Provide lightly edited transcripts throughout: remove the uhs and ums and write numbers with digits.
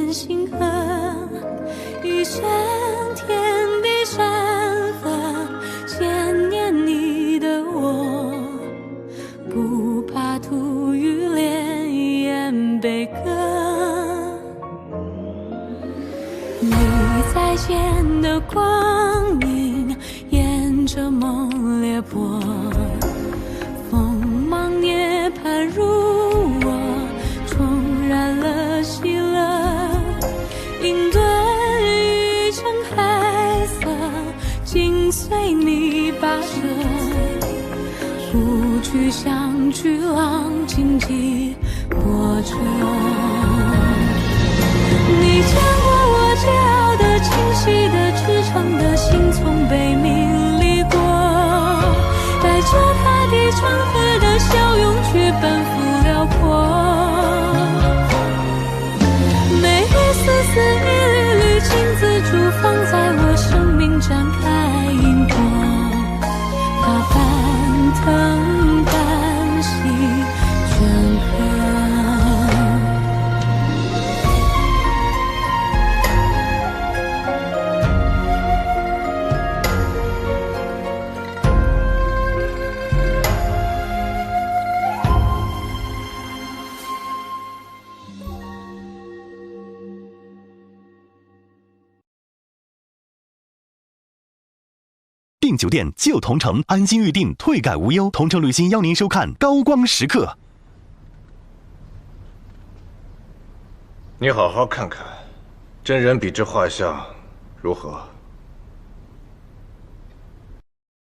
片星河，一生天地山河，牵念你的我，不怕土与莲言悲歌。你在前的光影，沿着梦裂破，锋芒涅槃入我，重燃了喜乐，应顿一程海色，紧随你跋涉，不去向巨浪荆棘波折。你见过我桀骜的、清晰的、赤诚的心，从被名利过，带着大地长河的笑容去奔赴辽阔。每一丝丝、一缕缕金紫珠，放在我生命展开云朵，它翻腾叹息镌刻。订酒店就同城，安心预订，退改无忧。同城旅行邀您收看《高光时刻》。你好好看看，真人比之画像，如何？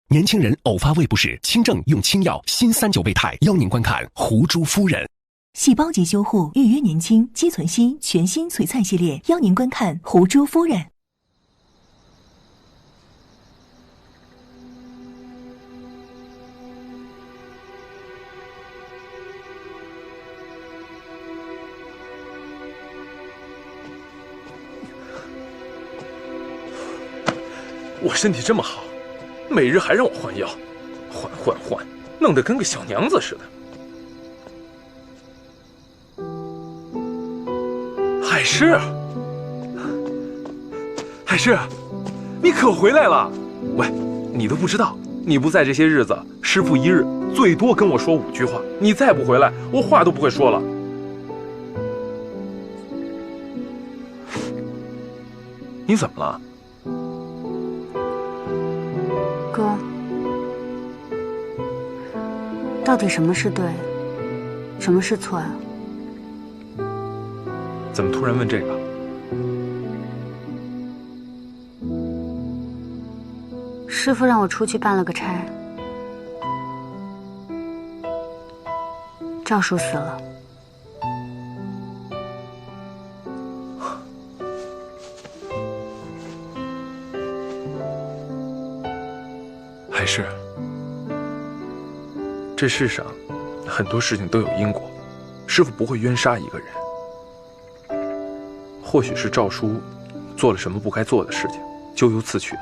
年轻人偶发胃不适，清症用清药新39倍肽，邀您观看《胡珠夫人》。细胞级修护，预约年轻，肌存硒全新璀璨系列，邀您观看《胡珠夫人》。我身体这么好，每日还让我换药，换，弄得跟个小娘子似的。海狮，你可回来了！喂，你都不知道，你不在这些日子，师傅一日最多跟我说5句话，你再不回来，我话都不会说了。你怎么了？哥，到底什么是对，什么是错呀？怎么突然问这个？师傅让我出去办了个差，赵叔死了。还是，这世上很多事情都有因果，师傅不会冤杀一个人。或许是赵叔做了什么不该做的事情，咎由自取呢。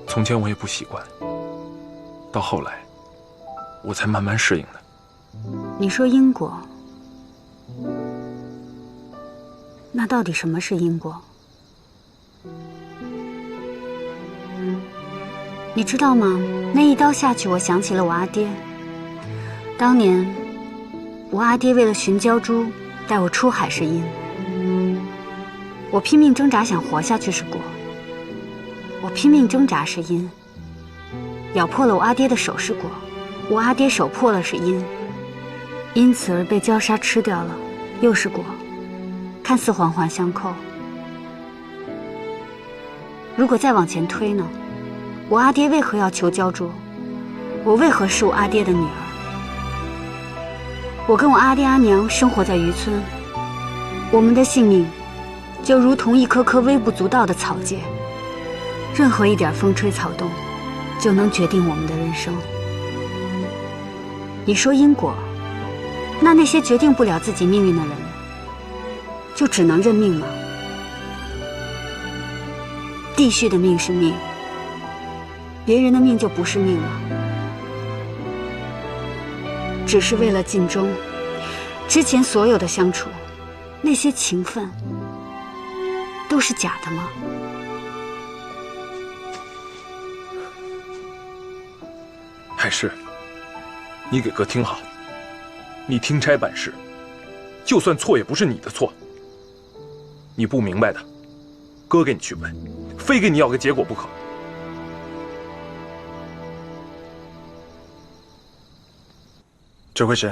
从前我也不习惯，到后来我才慢慢适应的。你说因果，那到底什么是因果？你知道吗？那一刀下去，我想起了我阿爹。当年，我阿爹为了寻鲛珠，带我出海是因。我拼命挣扎想活下去是果。我拼命挣扎是因。咬破了我阿爹的手是果。我阿爹手破了是因。因此而被鲛鲨吃掉了，又是果。看似环环相扣。如果再往前推呢？我阿爹为何要求鲛珠？我为何是我阿爹的女儿？我跟我阿爹阿娘生活在渔村，我们的性命就如同一棵棵微不足道的草芥，任何一点风吹草动就能决定我们的人生。你说因果，那些决定不了自己命运的人，就只能认命吗？地序的命是命，别人的命就不是命了。只是为了尽忠，之前所有的相处，那些情分，都是假的吗？海市，你给哥听好，你听差办事，就算错也不是你的错。你不明白的，哥给你去问，非给你要个结果不可。指挥使，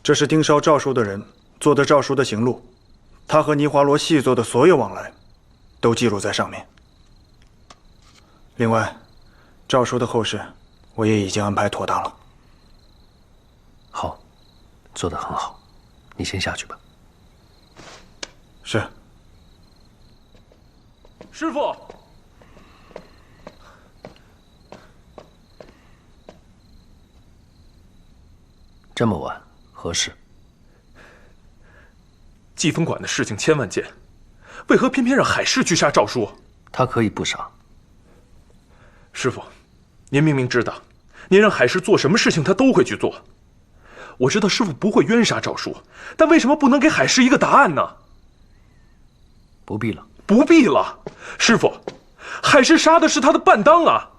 这是盯梢诏书的人做的诏书的行录，他和尼华罗细作的所有往来，都记录在上面。另外，诏书的后事我也已经安排妥当了。好，做得很好，你先下去吧。是。师傅。这么晚，何事？季风馆的事情千万件，为何偏偏让海市去杀诏书？他可以不杀。师傅，您明明知道，您让海市做什么事情他都会去做。我知道师傅不会冤杀诏书，但为什么不能给海市一个答案呢？不必了。不必了，师傅，海市杀的是他的伴当啊！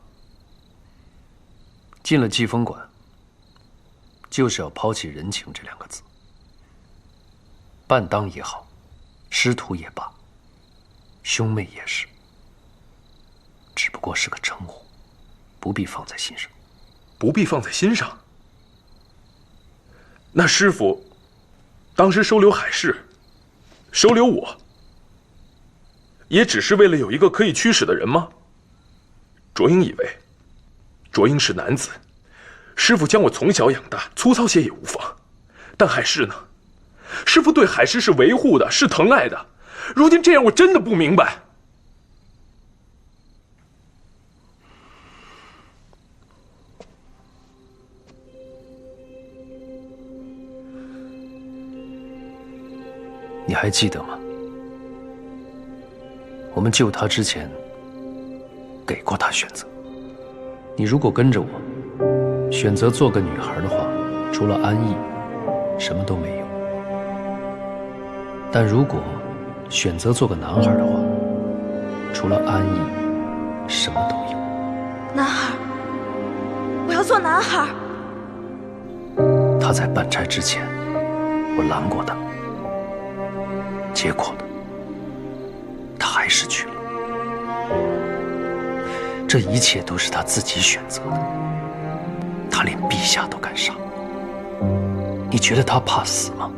进了季风馆，就是要抛弃人情这2个字。伴当也好，师徒也罢，兄妹也是，只不过是个称呼，不必放在心上。不必放在心上？那师傅当时收留海市，收留我，也只是为了有一个可以驱使的人吗？卓英以为卓英是男子，师傅将我从小养大，粗糙些也无妨。但海市呢？师傅对海市是维护的，是疼爱的。如今这样，我真的不明白。你还记得吗？我们救他之前，给过他选择。你如果跟着我，选择做个女孩的话，除了安逸，什么都没有。但如果选择做个男孩的话，除了安逸，什么都有。男孩，我要做男孩。他在办差之前，我拦过他，结果呢，他还是去了。这一切都是他自己选择的，他连陛下都敢杀，你觉得他怕死吗？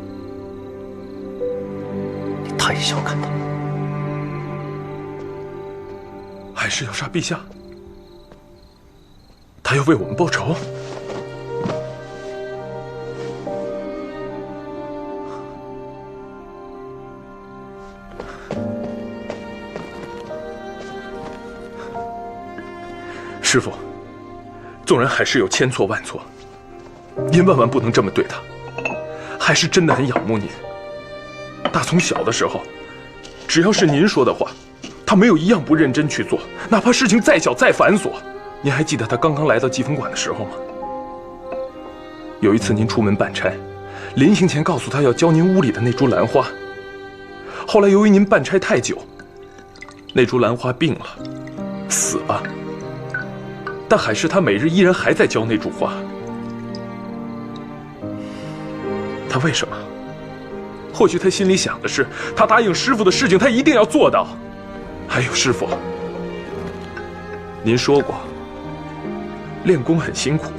你太小看他了。海市要杀陛下，他要为我们报仇。师父，纵然海市有千错万错，您万万不能这么对他。海市真的很仰慕您，打从小的时候，只要是您说的话，他没有一样不认真去做，哪怕事情再小再繁琐。您还记得他刚刚来到季风馆的时候吗？有一次您出门办差，临行前告诉他要教您屋里的那株兰花。后来由于您办差太久，那株兰花病了，死了。但海市他每日依然还在教那株花。他为什么？或许他心里想的是，他答应师父的事情，他一定要做到。还有师父，您说过，练功很辛苦。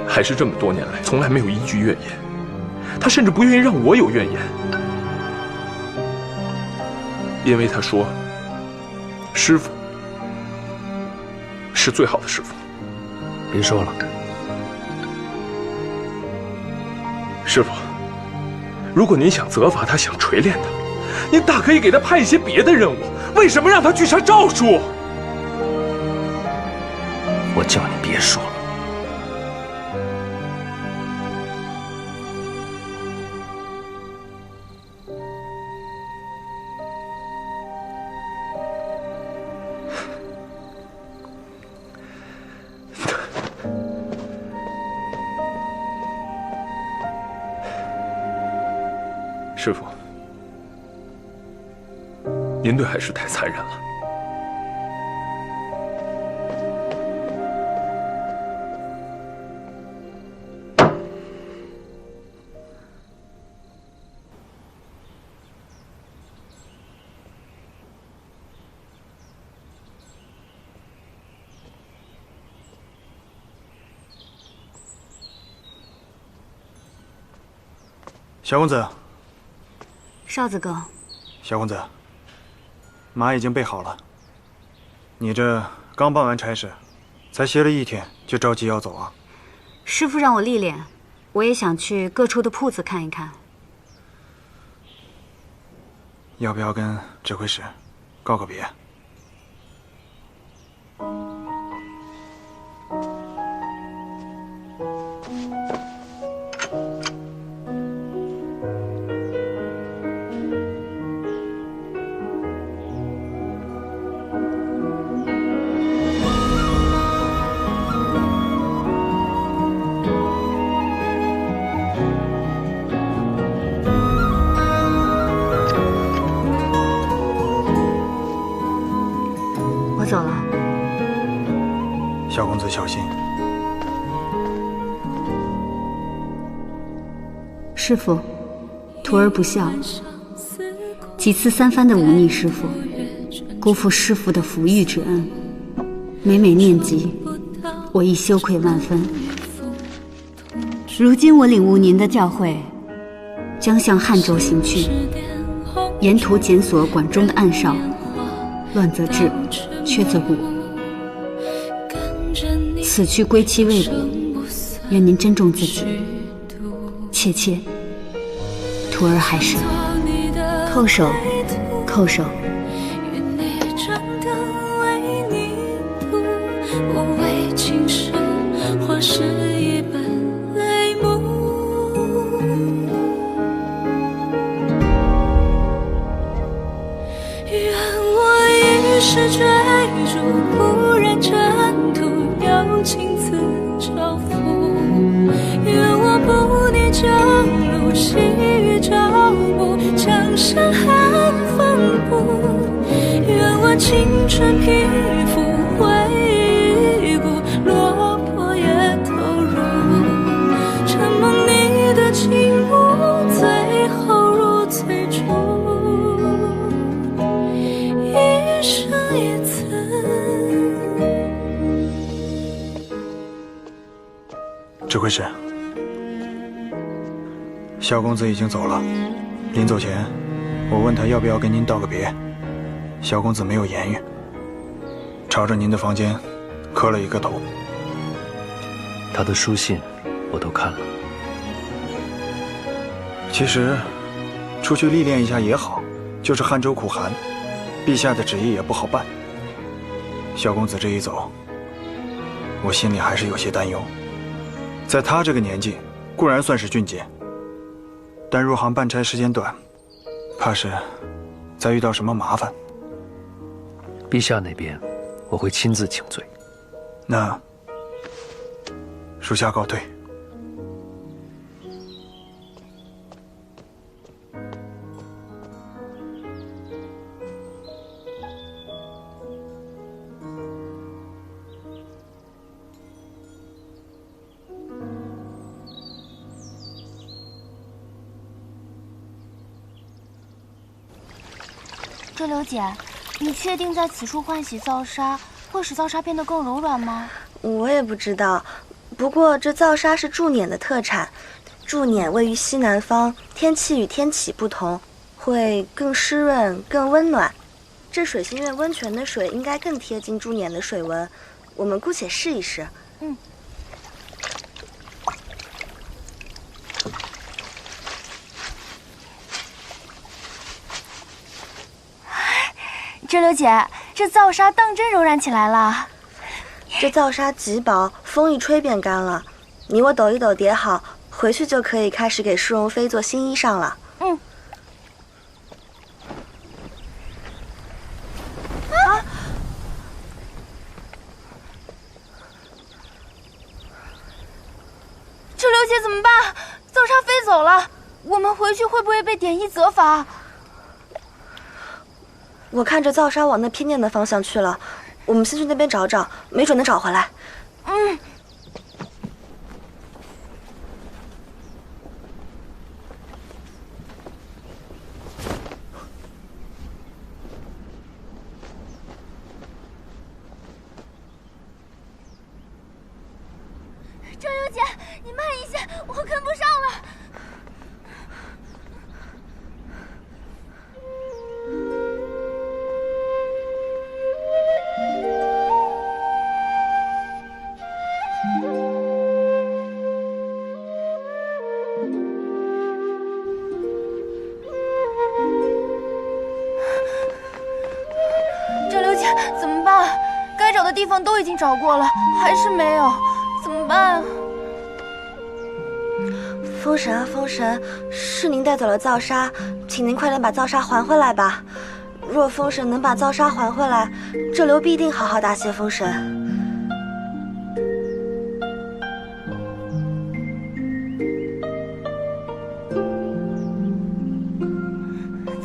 海市这么多年来，从来没有一句怨言，他甚至不愿意让我有怨言，因为他说，师父是最好的师父。别说了，师父，如果您想责罚他，想锤炼他，您大可以给他派一些别的任务，为什么让他去杀诏书？我叫你别说了。师傅，您对海氏太残忍了。小公子，少子哥，小公子，马已经备好了。你这刚办完差事，才歇了1天，就着急要走啊？师傅让我历练，我也想去各处的铺子看一看。要不要跟指挥使告个别？我走了。小公子小心。师傅，徒儿不孝，几次3番的忤逆师傅，辜负师傅的抚育之恩，每每念及，我亦羞愧万分。如今我领悟您的教诲，将向汉州行去，沿途检索管中的暗哨，乱则治，缺则补。此去归期未卜，愿您珍重自己。切切，徒儿还是叩首，叩首。是追逐，不染尘土，要亲自招付。愿我不逆旧路，细雨朝暮，江山寒风不。愿我青春皮肤回顾，落魄也投入。承蒙你的倾慕，最后如最初。一生一次。指挥使，小公子已经走了。临走前，我问他要不要跟您道个别，小公子没有言语，朝着您的房间磕了一个头。他的书信我都看了。其实，出去历练一下也好，就是汉州苦寒，陛下的旨意也不好办。小公子这一走，我心里还是有些担忧。在他这个年纪，固然算是俊杰，但入行办差时间短，怕是再遇到什么麻烦。陛下那边，我会亲自请罪。那属下告退。周柳姐，你确定在此处换洗皂纱会使皂纱变得更柔软吗？我也不知道，不过这皂纱是祝碾的特产，祝碾位于西南方，天气与天启不同，会更湿润、更温暖。这水心院温泉的水应该更贴近祝碾的水温，我们姑且试一试。嗯。周柳姐，这皂纱当真柔软起来了。这皂纱极薄，风一吹便干了。你我抖一抖叠好，回去就可以开始给淑容妃做新衣裳了。嗯。啊！周柳姐怎么办？皂纱飞走了。我们回去会不会被典医责罚？我看着造沙往那偏殿的方向去了，我们先去那边找找，没准能找回来。嗯。周游姐，你慢一些，我跟不上了。周流姐，怎么办？该找的地方都已经找过了，还是没有。怎么办啊？风神啊，风神，是您带走了造沙，请您快点把造沙还回来吧。若风神能把造沙还回来，这流必定好好答谢风神。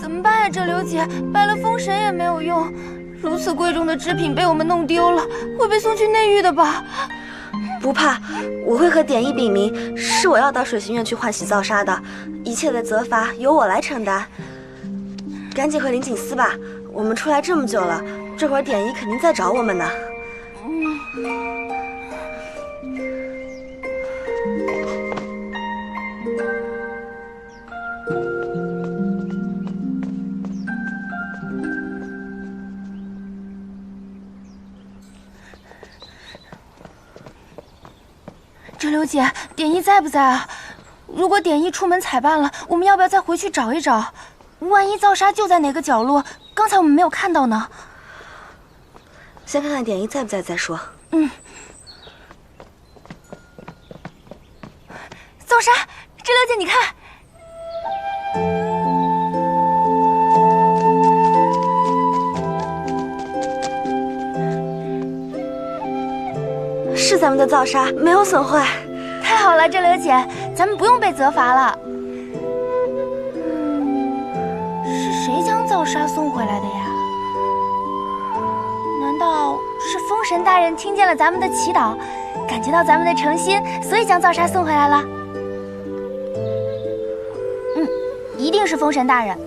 怎么办呀，这流姐，拜了风神也没有用。如此贵重的织品被我们弄丢了，会被送去内狱的吧？不怕，我会和典医禀明，是我要到水行院去换洗造沙的，一切的责罚由我来承担。赶紧回灵锦司吧，我们出来这么久了，这会儿典医肯定在找我们呢。这刘姐，典医在不在啊？如果典医出门采办了，我们要不要再回去找一找？万一造沙就在哪个角落，刚才我们没有看到呢？先看看典医在不在再说。嗯。造沙，这刘姐，你看。是咱们的造沙，没有损坏。太好了，这刘姐，咱们不用被责罚了。是谁将造沙送回来的呀？难道是风神大人听见了咱们的祈祷，感觉到咱们的诚心，所以将造沙送回来了？一定是风神大人，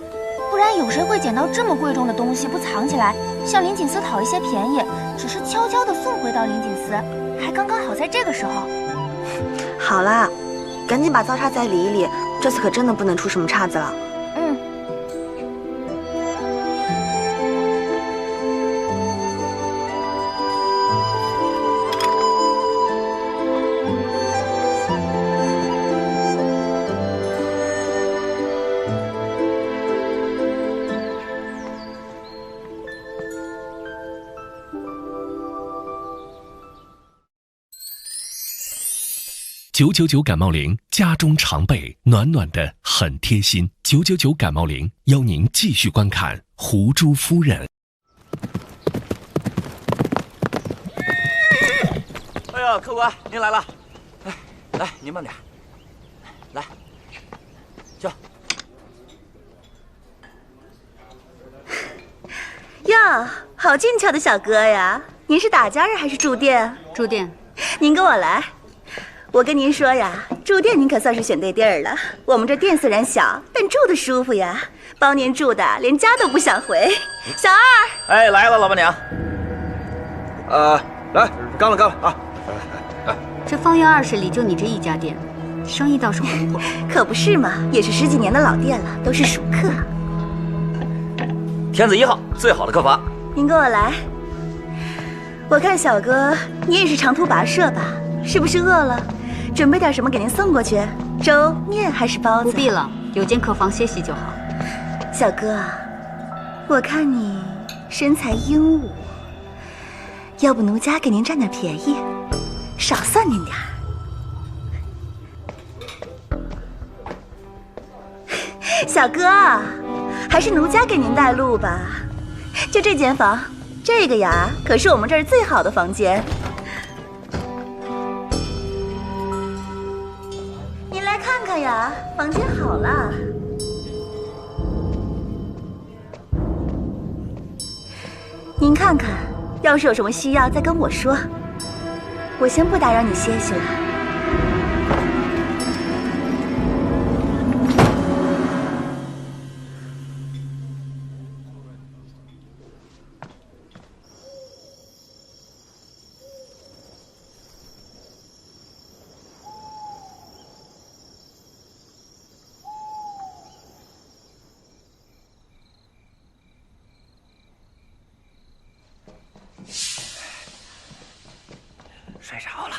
不然有谁会捡到这么贵重的东西不藏起来，向灵锦司讨一些便宜，只是悄悄地送回到灵锦司，还刚刚好在这个时候。好啦，赶紧把造沙再理一理，这次可真的不能出什么岔子了。999感冒灵，家中常备，暖暖的，很贴心。999感冒灵，邀您继续观看《狐珠夫人》。哎呀，客官，您来了。来，您慢点。来，坐。哟，好俊俏的小哥呀！您是打尖儿还是住店？住店。您跟我来。我跟您说呀，住店您可算是选对地儿了。我们这店虽然小，但住的舒服呀，包您住的连家都不想回。小二，哎，来了，老板娘。来，干了啊！这方圆20里就你这一家店，生意倒是红火。可不是嘛，也是10几年的老店了，都是熟客。天子1号，最好的客房。您跟我来。我看小哥你也是长途跋涉吧？是不是饿了？准备点什么给您送过去？粥、面还是包子？不必了，有间客房歇息就好。小哥，我看你身材英武，要不奴家给您占点便宜，少算您点儿。小哥，还是奴家给您带路吧。就这间房，这个呀，可是我们这儿最好的房间。您来看看。看呀，房间好了。您看看，要是有什么需要再跟我说。我先不打扰你歇息了。睡着了。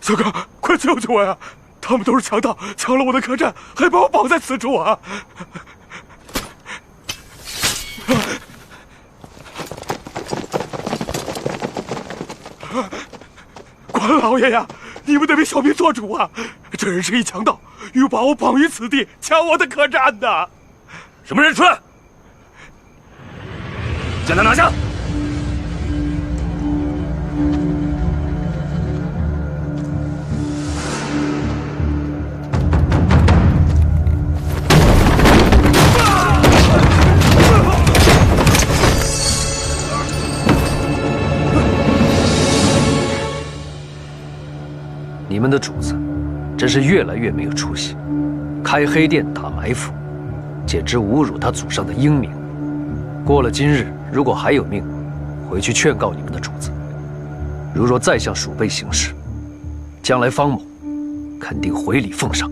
小哥，快救救我呀！他们都是强盗，抢了我的客栈，还把我绑在此处啊！关老爷呀，你们得为小民做主啊！这人是一强盗，欲把我绑于此地，抢我的客栈的。什么人出来？将他拿下！你们的主子真是越来越没有出息，开黑店打埋伏，简直侮辱他祖上的英名。过了今日，如果还有命，回去劝告你们的主子，如若再向鼠辈行事，将来方某肯定回礼奉上。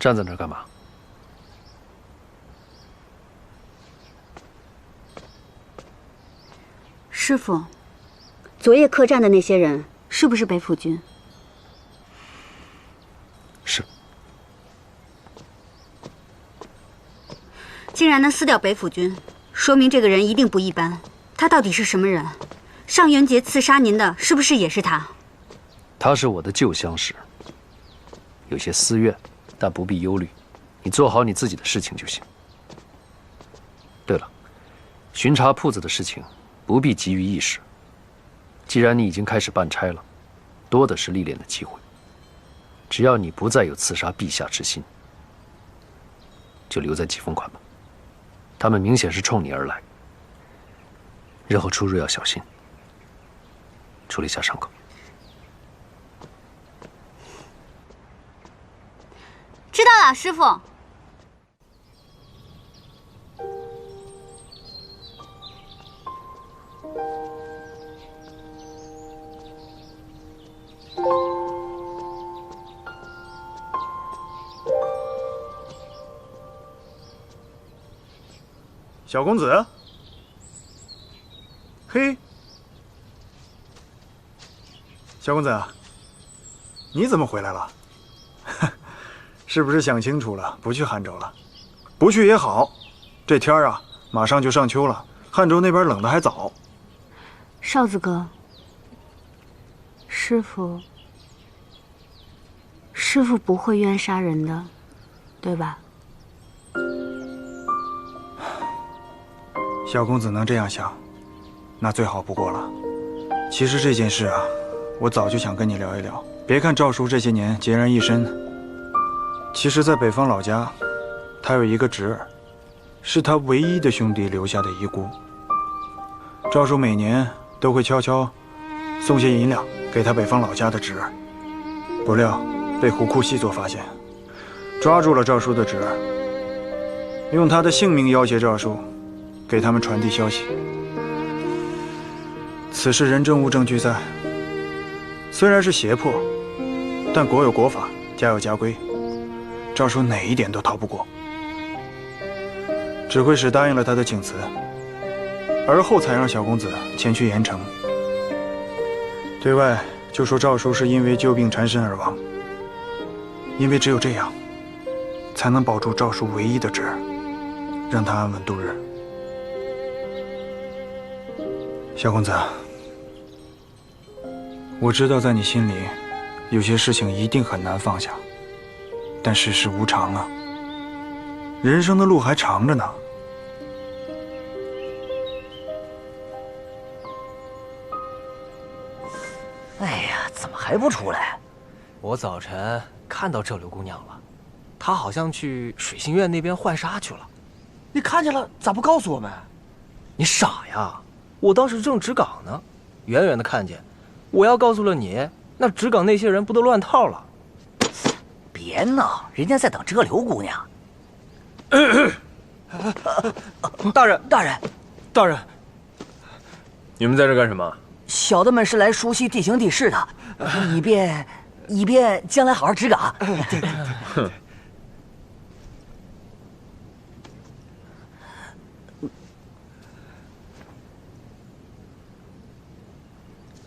站在那儿干嘛？师傅，昨夜客栈的那些人是不是北府军？是。竟然能撕掉北府军，说明这个人一定不一般。他到底是什么人？上元节刺杀您的是不是也是他？他是我的旧相识，有些私怨。但不必忧虑，你做好你自己的事情就行。对了，巡查铺子的事情不必急于一时。既然你已经开始办差了，多的是历练的机会。只要你不再有刺杀陛下之心，就留在济风馆吧。他们明显是冲你而来，日后出入要小心，处理下伤口。知道了，师傅。小公子，小公子，你怎么回来了？是不是想清楚了，不去汉州了？不去也好，这天啊，马上就上秋了，汉州那边冷的还早。少子哥，师傅不会冤杀人的，对吧？小公子能这样想，那最好不过了。其实这件事啊，我早就想跟你聊一聊。别看赵叔这些年孑然一身，其实在北方老家，他有一个侄儿，是他唯一的兄弟留下的遗孤。赵叔每年都会悄悄送些银两给他北方老家的侄儿，不料被胡库细作发现，抓住了赵叔的侄儿，用他的性命要挟赵叔，给他们传递消息。此事人证物证俱在，虽然是胁迫，但国有国法，家有家规，赵叔哪一点都逃不过。指挥使答应了他的请辞，而后才让小公子前去盐城。对外就说赵叔是因为旧病缠身而亡，因为只有这样，才能保住赵叔唯一的侄儿，让他安稳度日。小公子，我知道在你心里，有些事情一定很难放下，但世事无常啊，人生的路还长着呢。哎呀，怎么还不出来？我早晨看到这刘姑娘了，她好像去水心院那边换纱去了。你看见了，咋不告诉我们？你傻呀！我当时正值岗呢，远远的看见。我要告诉了你，那值岗那些人不都乱套了？别闹，人家在等这刘姑娘。大人，大人，你们在这干什么？小的们是来熟悉地形地势的，以便将来好好值岗。哼。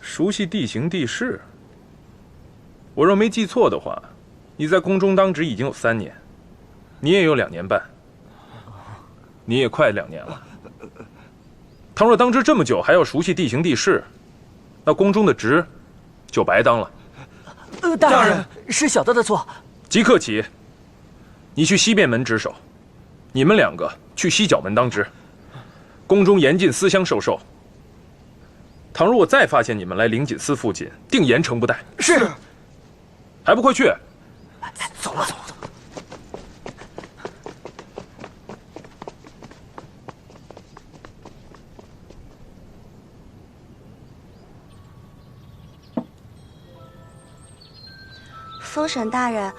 熟悉地形地势。我若没记错的话，你在宫中当值已经有3年，你也有2年半，你也快2年了。倘若当值这么久还要熟悉地形地势，那宫中的职就白当了。大人，是小的的错。即刻起，你去西便门值守，你们2个去西角门当值。宫中严禁私相授受。倘若我再发现你们来灵锦司附近，定严惩不贷。是。还不快去！走了。封神大人，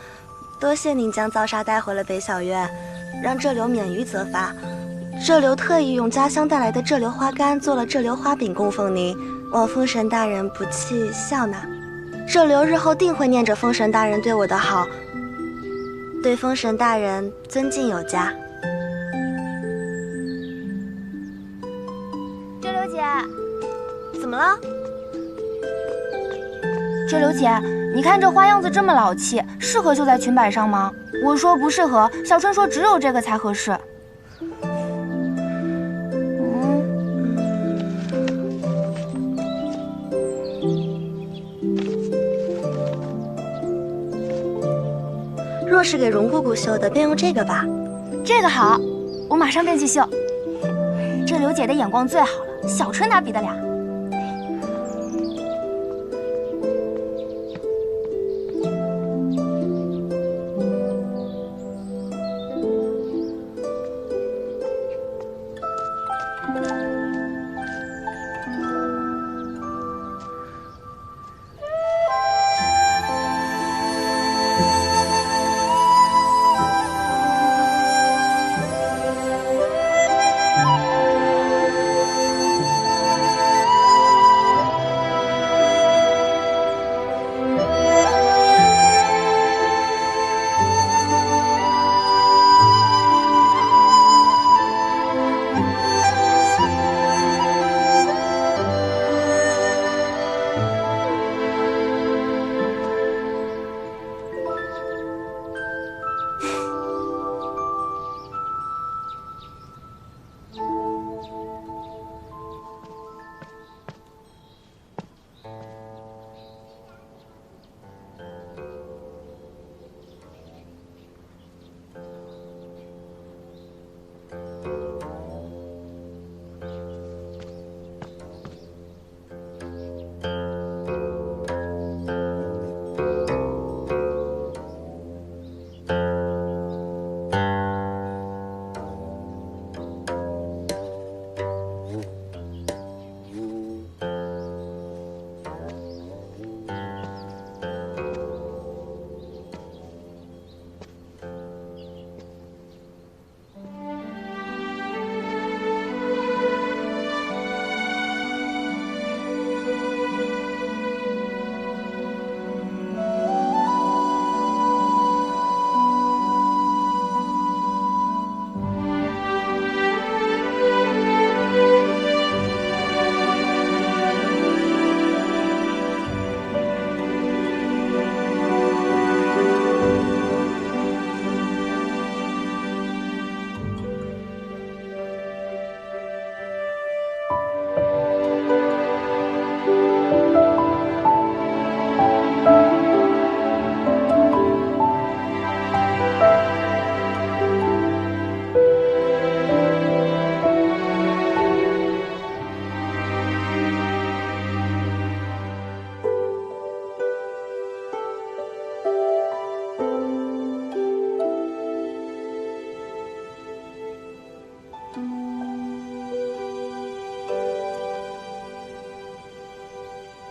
多谢您将造沙带回了北小院，让这流免于责罚。这流特意用家乡带来的这流花干做了这流花饼供奉您，望封神大人不弃笑纳。这流日后定会念着封神大人对我的好，对封神大人尊敬有加。这流姐，怎么了？这流姐，你看这花样子这么老气，适合绣在裙摆上吗？我说不适合，小春说只有这个才合适。若是给荣姑姑绣的，便用这个吧。这个好，我马上便去绣。这刘姐的眼光最好了，小春哪比得了？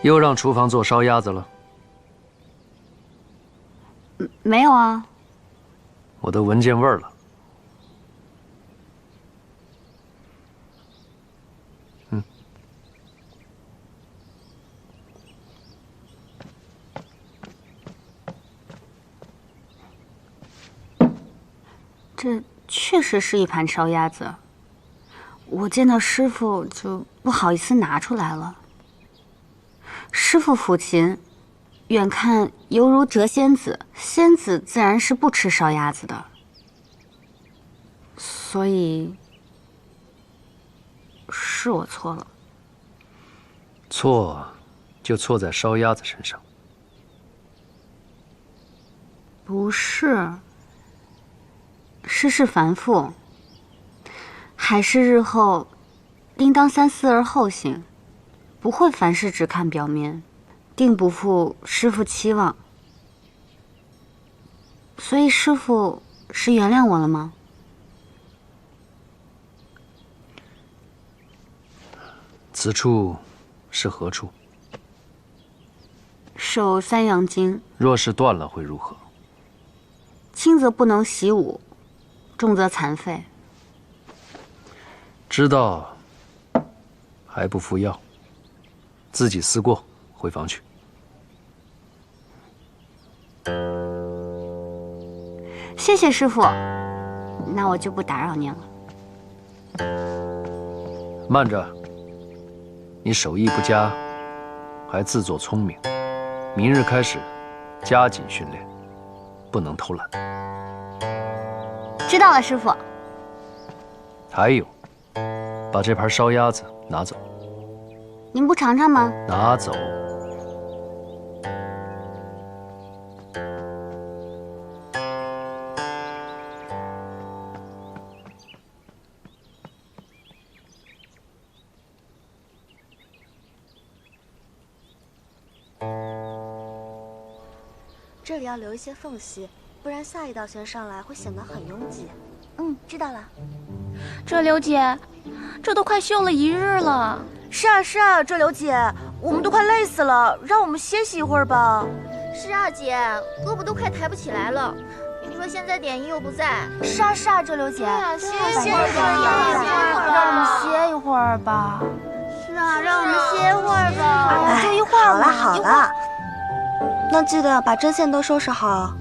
又让厨房做烧鸭子了？没有啊。我都闻见味儿了。这确实是一盘烧鸭子，我见到师傅就不好意思拿出来了。师傅抚琴，远看犹如谪仙子，仙子自然是不吃烧鸭子的，所以是我错了。错，就错在烧鸭子身上。不是。世事繁复，海市日后，应当三思而后行，不会凡事只看表面，定不负师父期望。所以师父是原谅我了吗？此处是何处？手三阳经。若是断了会如何？轻则不能习武，重则残废。知道，还不服药，自己思过，回房去。谢谢师傅，那我就不打扰您了。慢着，你手艺不佳，还自作聪明，明日开始加紧训练，不能偷懒。知道了，师傅。还有，把这盘烧鸭子拿走。您不尝尝吗？拿走。这里要留一些缝隙，不然下一道线上来会显得很拥挤。知道了。这柳姐，这都快绣了1日了。是啊，这柳姐，我们都快累死了，让我们歇息一会儿吧。是啊，姐，胳膊都快抬不起来了。你说现在典医又不在。是啊，这柳姐。歇一会儿吧，让我们歇一会儿吧。是啊，让我们歇一会儿吧。就一会儿。好了，那记得把针线都收拾好。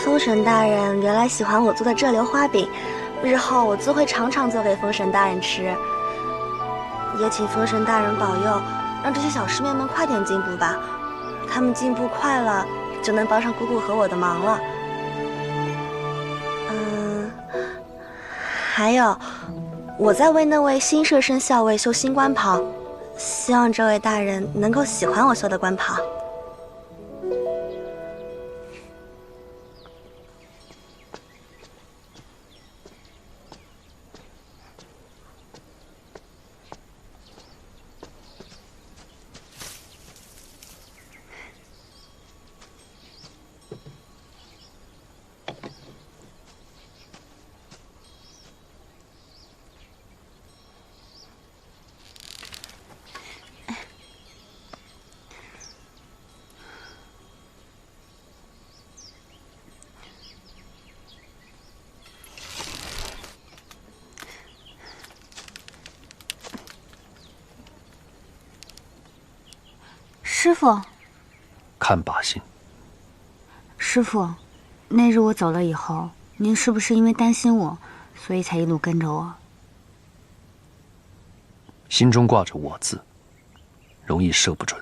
封神大人原来喜欢我做的这流花饼，日后我自会常常做给封神大人吃。也请封神大人保佑，让这些小师妹们快点进步吧。她们进步快了，就能帮上姑姑和我的忙了。还有，我在为那位新舍生校尉绣新官袍，希望这位大人能够喜欢我绣的官袍。师傅，看把戏。师傅，那日我走了以后，您是不是因为担心我，所以才一路跟着我？心中挂着我字，容易射不准。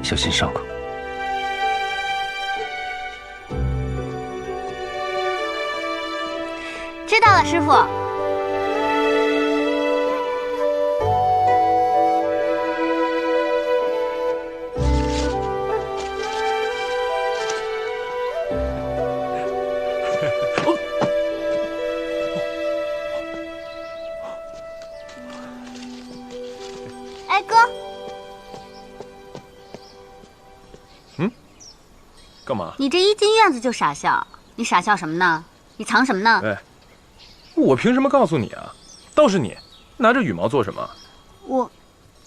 小心伤口。知道了，师傅。哎，哥。干嘛？你这一进院子就傻笑，你傻笑什么呢？你藏什么呢？哎，我凭什么告诉你啊？倒是你，拿着羽毛做什么？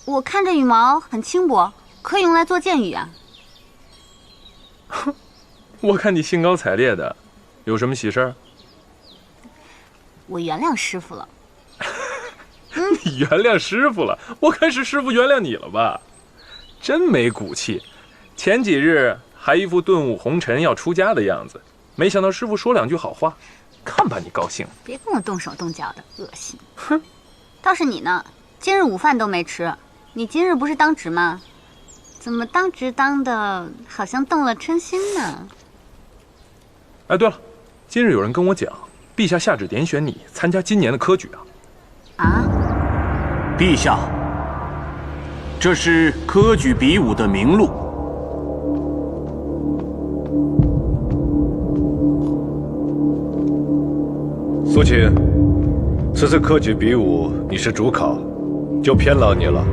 我看这羽毛很轻薄，可以用来做箭羽啊。哼，我看你兴高采烈的，有什么喜事儿？我原谅师傅了。你原谅师傅了？我看是师傅原谅你了吧？真没骨气，前几日还一副顿悟红尘要出家的样子，没想到师傅说两句好话，看把你高兴。别跟我动手动脚的，恶心。哼，倒是你呢，今日午饭都没吃。你今日不是当值吗？怎么当值当的好像动了嗔心呢？哎，对了，今日有人跟我讲，陛下下旨点选你参加今年的科举啊。啊？陛下，这是科举比武的名录。苏秦，此次科举比武你是主考，就偏劳你了。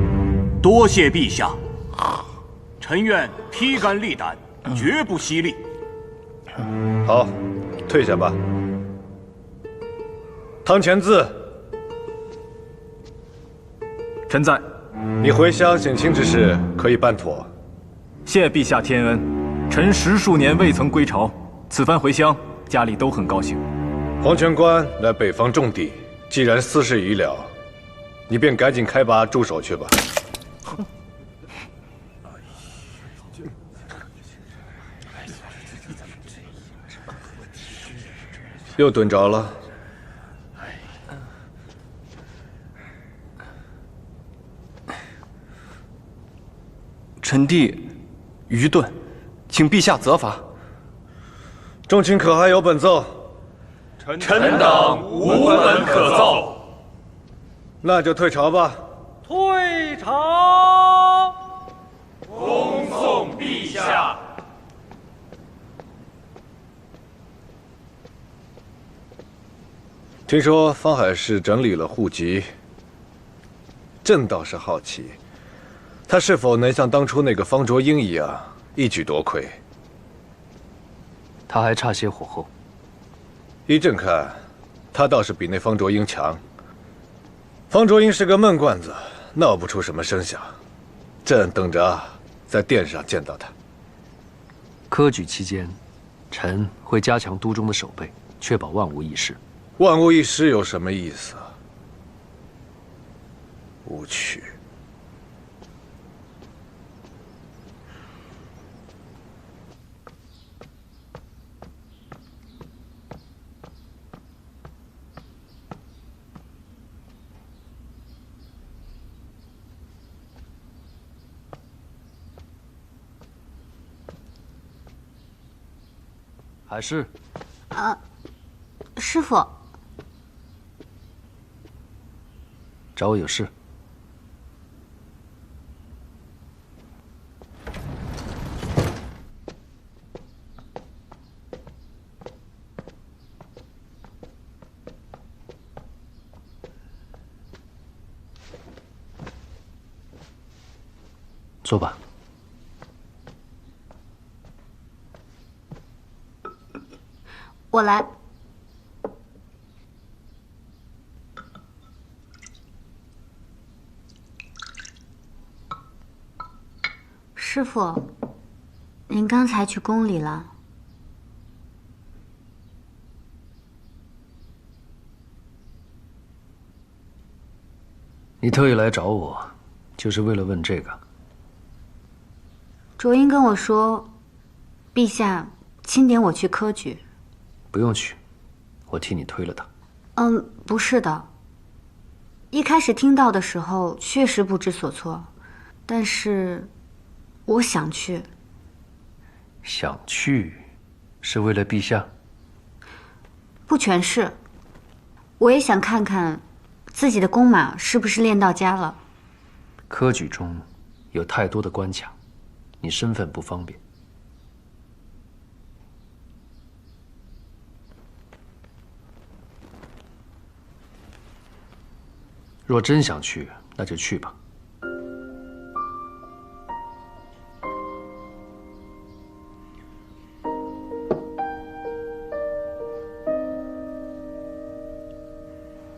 多谢陛下，臣愿披肝沥胆，绝不惜力。好，退下吧。汤乾字，臣在。你回乡省亲之事可以办妥。谢陛下天恩，臣10数年未曾归朝，此番回乡，家里都很高兴。黄泉关来北方种地，既然私事已了，你便赶紧开拔驻守去吧。又蹲着了。臣弟愚钝，请陛下责罚。众卿可还有本奏？臣等无本可奏。那就退朝吧。退朝。恭送陛下。听说方海市整理了户籍，朕倒是好奇，他是否能像当初那个方卓英一样一举夺魁？他还差些火候。依朕看，他倒是比那方卓英强。方卓英是个闷罐子，闹不出什么声响。朕等着在殿上见到他。科举期间，臣会加强都中的守备，确保万无一失。万无一失有什么意思啊？无趣。海市。师傅。找我有事。坐吧。我来。师傅，您刚才去宫里了？你特意来找我，就是为了问这个？卓英跟我说，陛下钦点我去科举。不用去，我替你推了他。不是的。一开始听到的时候，确实不知所措，但是我想去。想去，是为了陛下？不全是，我也想看看自己的弓马是不是练到家了。科举中有太多的关卡，你身份不方便。若真想去，那就去吧。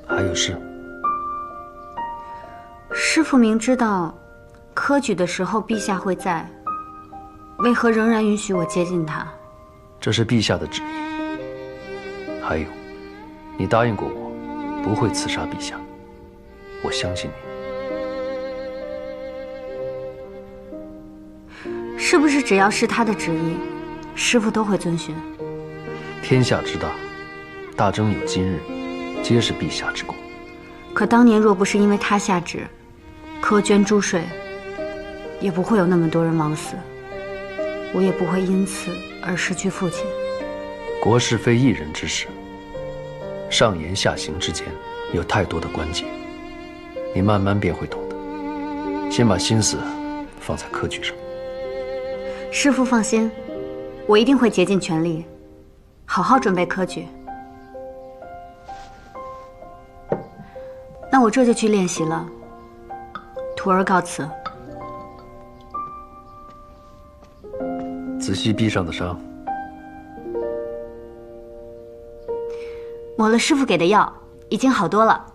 还有事？师父明知道科举的时候陛下会在，为何仍然允许我接近他？这是陛下的旨意。还有，你答应过我，不会刺杀陛下。我相信你。是不是只要是他的旨意，师父都会遵循？天下之大，大征有今日，皆是陛下之功。可当年若不是因为他下旨，苛捐诸税，也不会有那么多人枉死，我也不会因此而失去父亲。国事非一人之事，上言下行之间有太多的关节，你慢慢便会懂的。先把心思放在科举上。师父放心，我一定会竭尽全力，好好准备科举。那我这就去练习了。徒儿告辞。仔细臂上的伤。抹了师父给的药，已经好多了。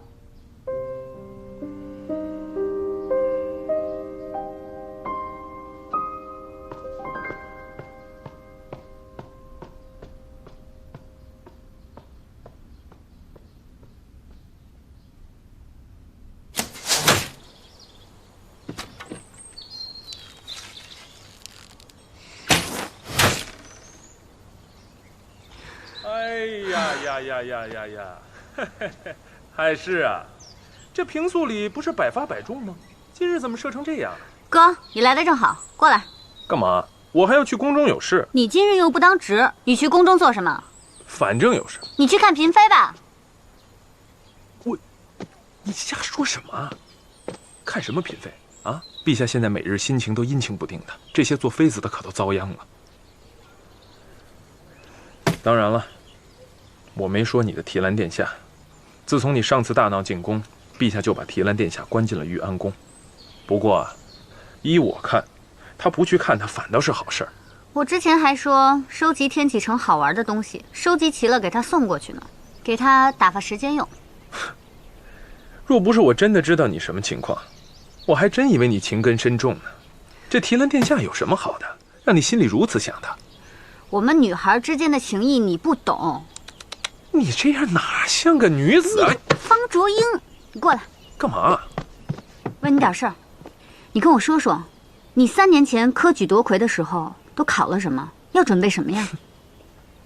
海市啊，这平素里不是百发百中吗？今日怎么射成这样？哥，你来的正好，过来。干嘛？我还要去宫中有事。你今日又不当值，你去宫中做什么？反正有事。你去看嫔妃吧。你瞎说什么？看什么嫔妃啊？陛下现在每日心情都阴晴不定的，这些做妃子的可都遭殃了。当然了，我没说你的提篮殿下。自从你上次大闹进宫，陛下就把提篮殿下关进了玉安宫。不过啊，依我看，他不去看他反倒是好事儿。我之前还说收集天启城好玩的东西，收集齐了给他送过去呢，给他打发时间用。若不是我真的知道你什么情况，我还真以为你情根深重呢。这提篮殿下有什么好的，让你心里如此想他？我们女孩之间的情谊你不懂。你这样哪像个女子啊？方卓英，你过来。干嘛？问你点事儿，你跟我说说，你3年前科举夺魁的时候都考了什么？要准备什么呀？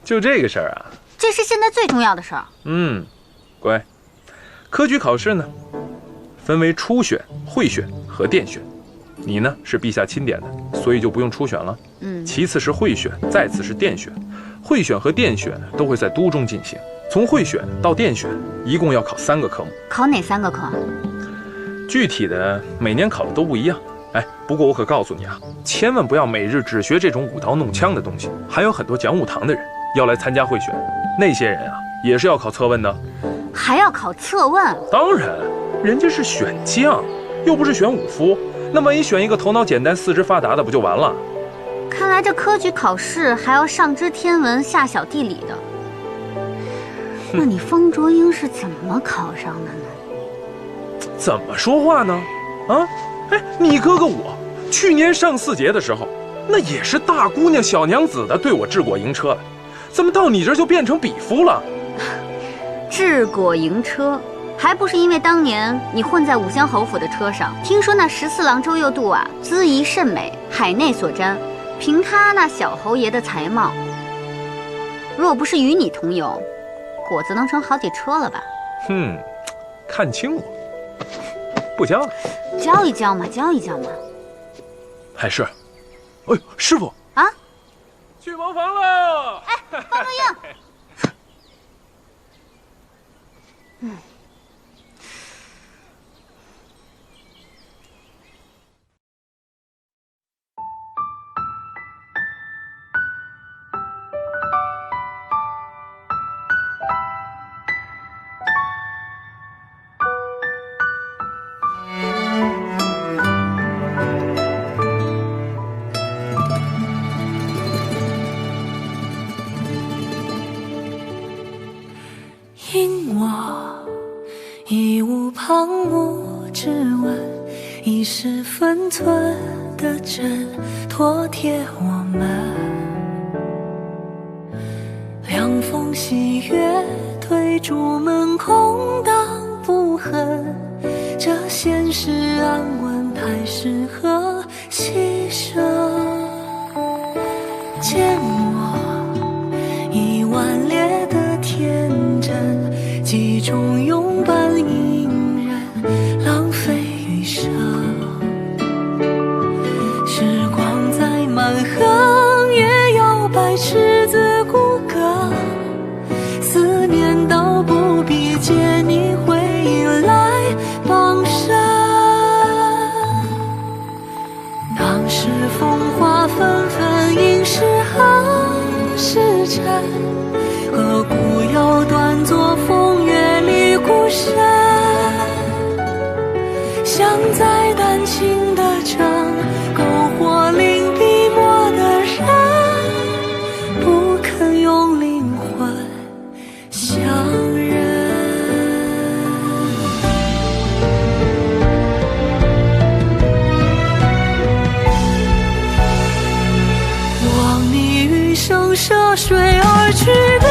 就这个事儿啊？这是现在最重要的事儿。乖。科举考试呢，分为初选、会选和殿选。你呢是陛下钦点的，所以就不用初选了。其次是会选，再次是殿选。会选和殿选都会在都中进行。从会选到殿选，一共要考3个科目。考哪3个科？具体的每年考的都不一样。不过我可告诉你啊，千万不要每日只学这种舞刀弄枪的东西。还有很多讲武堂的人要来参加会选，那些人啊也是要考测问的。还要考测问？当然，人家是选将，又不是选武夫。那万一选一个头脑简单、四肢发达的，不就完了？看来这科举考试还要上知天文下晓地理的。那你方卓英是怎么考上的呢？怎么说话呢？啊，你哥哥我去年上4节的时候，那也是大姑娘小娘子的对我治国营车了，怎么到你这就变成比夫了？治国营车，还不是因为当年你混在武乡侯府的车上，听说那14郎周佑度啊，姿仪甚美，海内所瞻。凭他那小侯爷的才貌，若不是与你同游，果子能成好几车了吧？看清我，不教了。教一教嘛，教一教嘛。还是，哎呦，师傅啊！去茅房了。哎，方若英。因我义无旁骛，只问一时分寸的针妥帖我们。凉风细月推朱门，空荡不恨。这现实安稳，太适合牺牲。见我已顽劣的天真，集中用半隐忍，浪费余生。时光再蛮横，也要百尺子骨骼。思念倒不必借你回忆来傍身。当时风华纷纷，应是何时辰？何故要端坐风月里孤身？想再丹青的城，篝火令笔墨的人，不肯用灵魂相认。望你余生涉水而去的